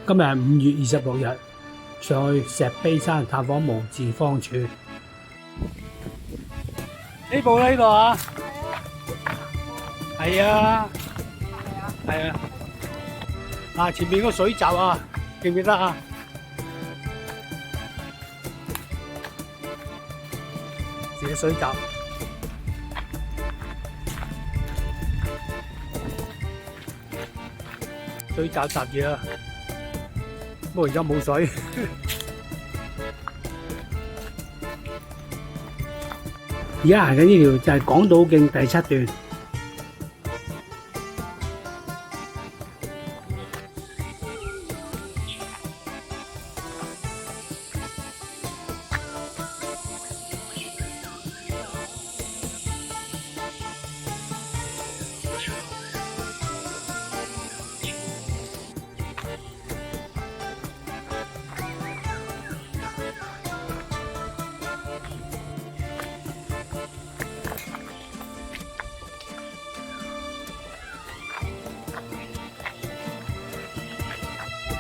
今日係5月26日，上去石碑山探訪無字方處。呢部呢度啊？係啊，係啊。嗱，前面個水閘啊，記唔記得啊？這水閘。水閘閘住啦，不過而家冇水。而家行緊呢條就係港島徑第7段。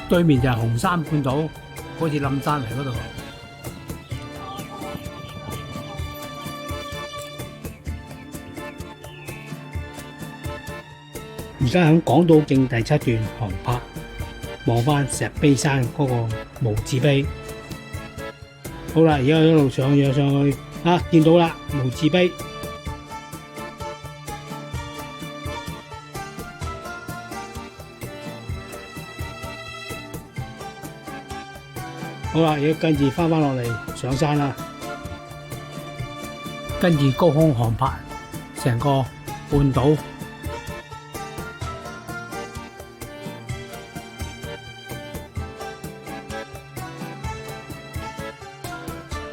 對面就係紅山半島，好似冧山嚟嗰度。而家喺港島徑第7段航拍，望翻石碑山嗰個無字碑。好啦，而家一路上去啊，見到啦無字碑。好啦，而家跟住翻落嚟上山啦，跟住高空航拍成個半島。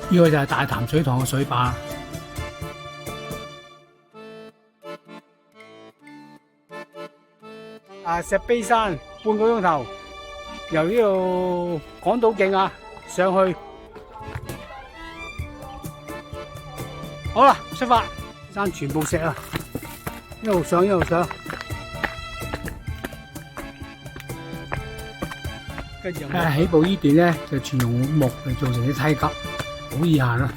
呢個就係大潭水塘嘅水壩。石碑山半個鐘頭，由呢度港島徑啊上去。好啦，出發，山全部石啊，一路上一路上。跟住起步呢段咧就全用木嚟做成啲梯級，好易行啊！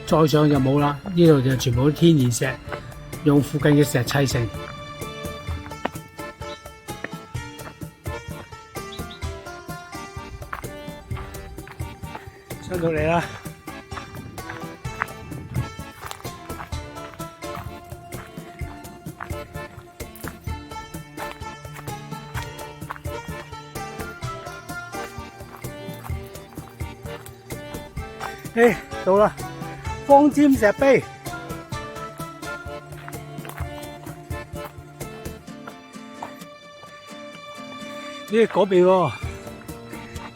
再上就冇啦，呢度就全部都天然石，用附近嘅石砌成。上到嚟啦！到啦！方尖石碑，嗰邊喎，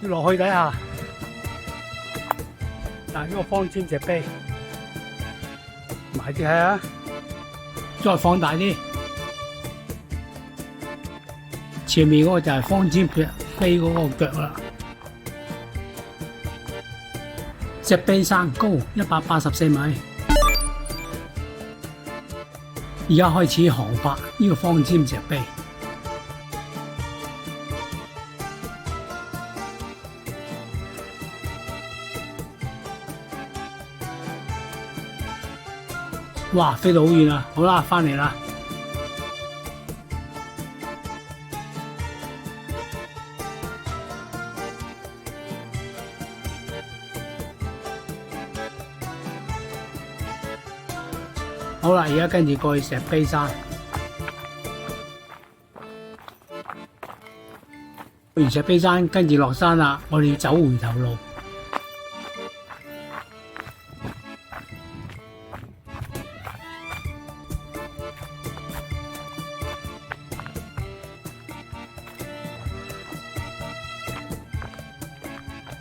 要落去睇下。嗱，呢個方尖石碑，埋啲睇下，再放大啲。前面嗰個就係方尖石碑嗰個腳啦。石碑山高184米，而家開始航拍呢個方尖石碑。哇，飛到好遠啦！好啦，翻嚟啦。好啦，而家跟住過去石碑山，去完石碑山跟住落山啦，我哋要走回頭路。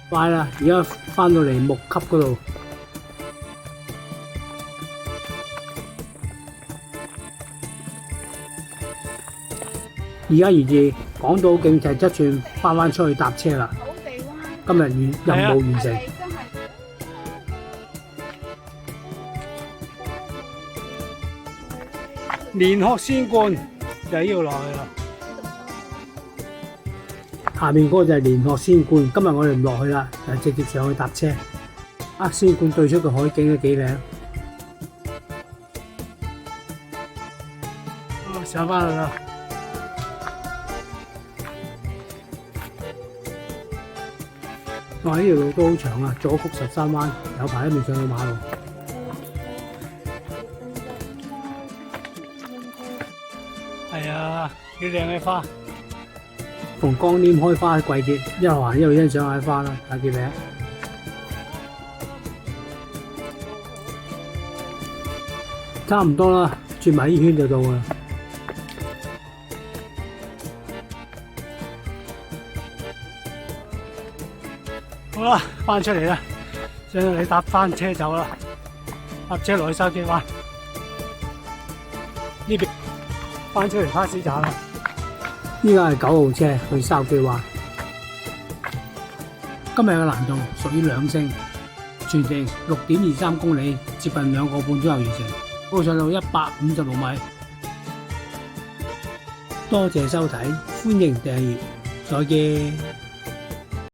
快啦！而家翻到嚟木級嗰度。而家沿住港島徑第7段翻出去搭車啦。今日任務完成。連鶴仙冠就係呢度落去啦。下面嗰個就係連鶴仙冠，今日我哋唔落去啦，就直接上去搭車。仙冠對出嘅海景都幾靚。上翻去啦。哇！呢條路都好長啊，左曲13彎，有排都未上到馬路。係啊，幾靚嘅花。逢江稔開花嘅季節，一路行一路欣賞下花啦，睇幾靚。差唔多啦，轉埋呢圈就到啦。好啦，翻出嚟啦，上嚟搭翻車走啦，搭車落去筲箕灣呢邊，翻出嚟巴士站啦。依家係9號車去筲箕灣。今日嘅難度屬於2星，全程6.23公里，接近2個半鐘頭完成。高上路156米。多謝收睇，歡迎訂閱，再見。